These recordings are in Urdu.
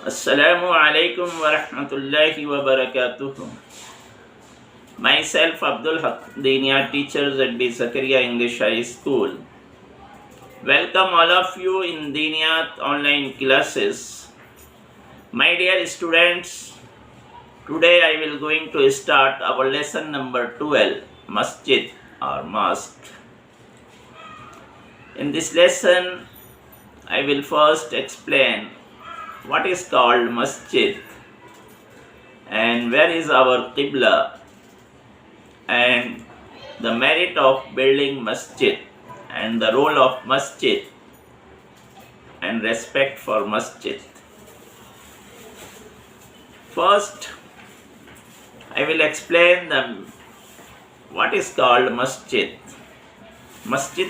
Assalamu alaikum wa rahmatullahi wa barakatuh. Myself Abdul Haq, Diniya teachers at B. Zakaria English High School. Welcome all of you in Diniyat online classes. My dear students, today I will going to start our lesson number 12, Masjid or Mosque. In this lesson, I will first explain what is called masjid and where is our qibla and the merit of building masjid and the role of masjid and respect for masjid. First, I will explain what is called masjid. Masjid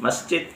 Masjid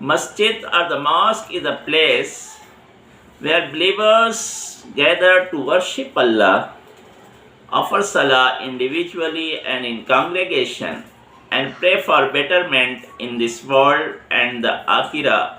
Masjid or the mosque is a place where believers gather to worship Allah, offer salah individually and in congregation, and pray for betterment in this world and the akhirah.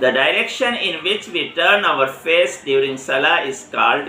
The direction in which we turn our face during salah is called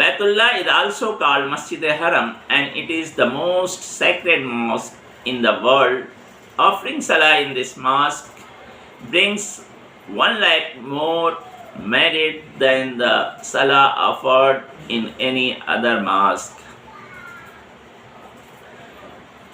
Baitullah is also called Masjid Haram and it is the most sacred mosque in the world. Offering salah in this mosque brings 1 lakh more merit than the salah offered in any other mosque.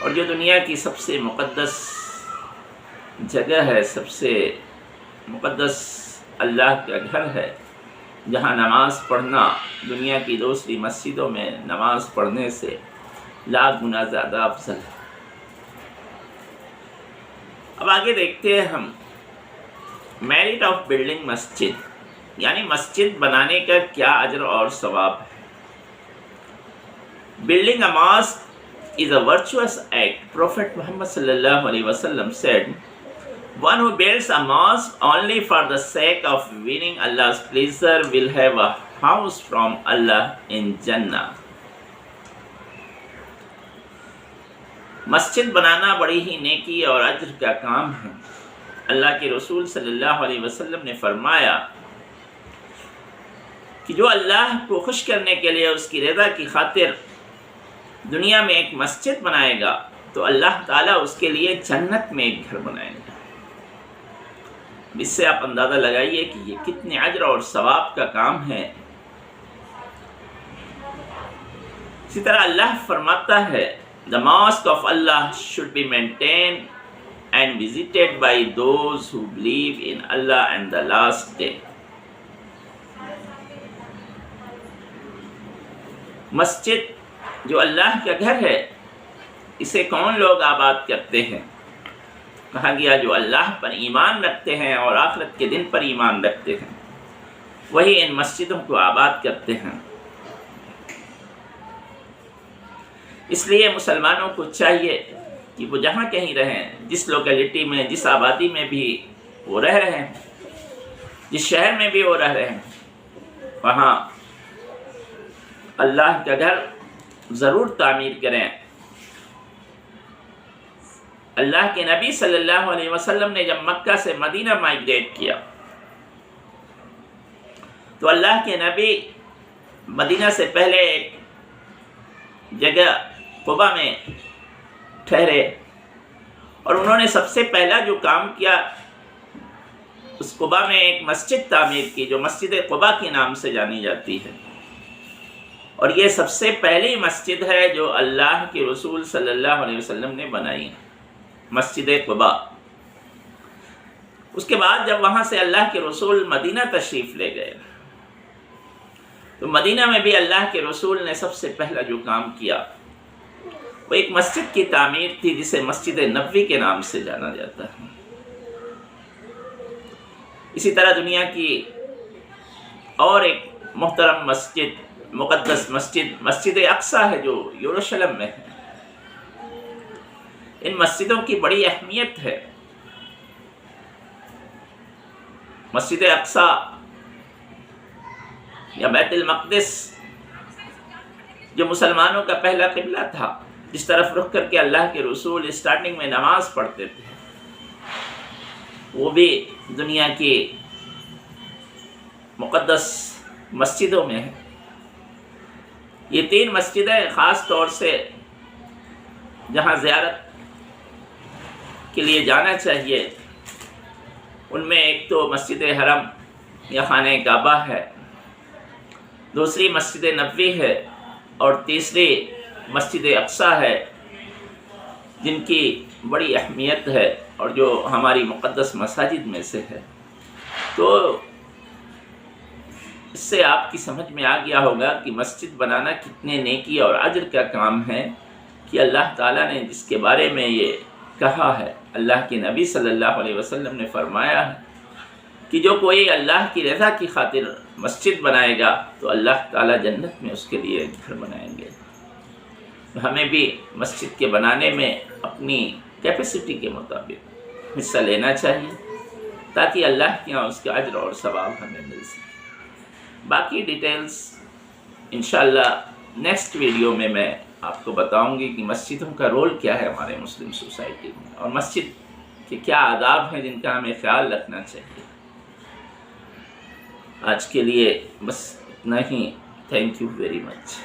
اور جو دنیا کی سب سے مقدس جگہ ہے، سب سے مقدس اللہ کا گھر ہے، جہاں نماز پڑھنا دنیا کی دوسری مسجدوں میں نماز پڑھنے سے لاکھ گنا زیادہ افضل ہے۔ اب آگے دیکھتے ہیں ہم میرٹ آف بلڈنگ مسجد، یعنی مسجد بنانے کا کیا اجر اور ثواب ہے۔ Building a mask is a virtuous act. Prophet Muhammad sallallahu alaihi wasallam said, "One who builds a mosque only for the sake of winning Allah's pleasure will have a house from Allah in Jannah." مسجد بنانا بڑی ہی نیکی اور اجر کا کام ہے۔ اللہ کے رسول صلی اللہ علیہ وسلم نے فرمایا کہ جو اللہ کو خوش کرنے کے لیے اس کی رضا کی خاطر دنیا میں ایک مسجد بنائے گا تو اللہ تعالیٰ اس کے لیے جنت میں ایک گھر بنائے گا۔ اس سے آپ اندازہ لگائیے کہ یہ کتنے اجر اور ثواب کا کام ہے۔ اسی طرح اللہ فرماتا ہے The mosque of Allah should be maintained and visited by those who believe in Allah and the last day. مسجد جو اللہ کا گھر ہے، اسے کون لوگ آباد کرتے ہیں؟ کہا گیا جو اللہ پر ایمان رکھتے ہیں اور آخرت کے دن پر ایمان رکھتے ہیں، وہی ان مسجدوں کو آباد کرتے ہیں۔ اس لیے مسلمانوں کو چاہیے کہ وہ جہاں کہیں رہیں، جس لوکیلٹی میں، جس آبادی میں بھی وہ رہ رہے ہیں، جس شہر میں بھی وہ رہ رہے ہیں، وہاں اللہ کا گھر ضرور تعمیر کریں۔ اللہ کے نبی صلی اللہ علیہ وسلم نے جب مکہ سے مدینہ مائیگریٹ کیا تو اللہ کے نبی مدینہ سے پہلے ایک جگہ قبا میں ٹھہرے، اور انہوں نے سب سے پہلا جو کام کیا اس قبا میں ایک مسجد تعمیر کی جو مسجد قبا کے نام سے جانی جاتی ہے، اور یہ سب سے پہلی مسجد ہے جو اللہ کے رسول صلی اللہ علیہ وسلم نے بنائی، مسجد قبا۔ اس کے بعد جب وہاں سے اللہ کے رسول مدینہ تشریف لے گئے تو مدینہ میں بھی اللہ کے رسول نے سب سے پہلا جو کام کیا وہ ایک مسجد کی تعمیر تھی جسے مسجد نبوی کے نام سے جانا جاتا ہے۔ اسی طرح دنیا کی اور ایک محترم مسجد، مقدس مسجد، مسجد اقصی ہے جو یروشلم میں ہے۔ ان مسجدوں کی بڑی اہمیت ہے۔ مسجد اقصی یا بیت المقدس جو مسلمانوں کا پہلا قبلہ تھا، جس طرف رخ کر کے اللہ کے رسول اسٹارٹنگ میں نماز پڑھتے تھے، وہ بھی دنیا کی مقدس مسجدوں میں ہے۔ یہ تین مسجدیں خاص طور سے جہاں زیارت کے لیے جانا چاہیے، ان میں ایک تو مسجد حرم یا خانہ کعبہ ہے، دوسری مسجد نبوی ہے، اور تیسری مسجد اقصی ہے، جن کی بڑی اہمیت ہے اور جو ہماری مقدس مساجد میں سے ہے۔ تو اس سے آپ کی سمجھ میں آ گیا ہوگا کہ مسجد بنانا کتنے نیکی اور اجر کا کام ہے، کہ اللہ تعالیٰ نے جس کے بارے میں یہ کہا ہے، اللہ کے نبی صلی اللہ علیہ وسلم نے فرمایا ہے کہ جو کوئی اللہ کی رضا کی خاطر مسجد بنائے گا تو اللہ تعالیٰ جنت میں اس کے لیے گھر بنائیں گے۔ ہمیں بھی مسجد کے بنانے میں اپنی کیپیسٹی کے مطابق حصہ لینا چاہیے تاکہ اللہ کے یہاں اس کا اجر اور ثواب ہمیں مل سکے۔ باقی ڈیٹیلز انشاءاللہ نیکسٹ ویڈیو میں آپ کو بتاؤں گی کہ مسجدوں کا رول کیا ہے ہمارے مسلم سوسائٹی میں، اور مسجد کے کیا آداب ہیں جن کا ہمیں خیال رکھنا چاہیے۔ آج کے لیے بس اتنا ہی۔ Thank you very much.